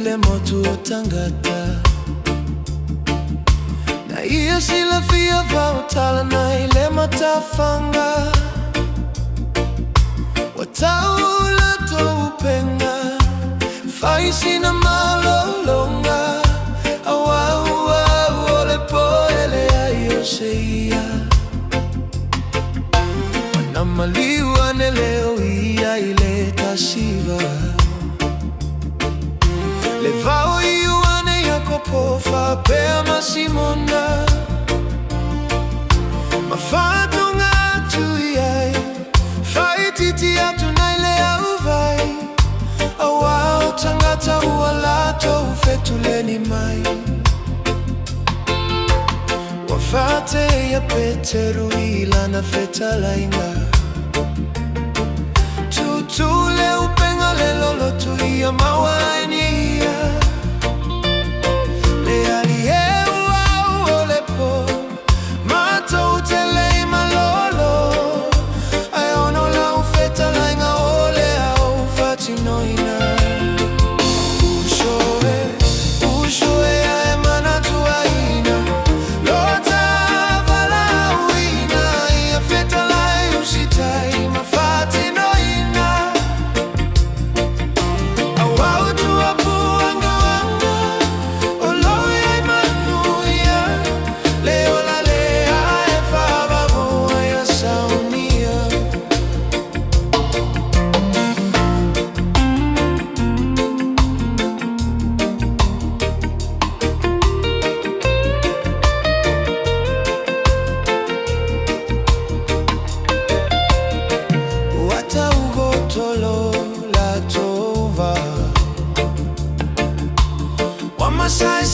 ile motu otangata na iya sila fia vautala na ile matafanga wataula to upenga faisi na malolonga awa ole poele ayoseia wanamaliwa neleo iya ile tasiva levao iuane yakopofa pea masimona mafatunga tuyai faititi atunaile auvai awao tangata uwalato ufetuleni mai wafate ya Peteru ila na fetalainga tutule upenga lelolo tuia mawainia lealie uau olepo mato utelei malolo ayono la ufetalainga ole au fatinoina ushoe ya emana tuaina lota vala uina ia fetalai usitai mafatinoina awau tuapuanga wanga oloya imanuia leola lea efaba voa ya saunia wata ugotolo la tova wamasai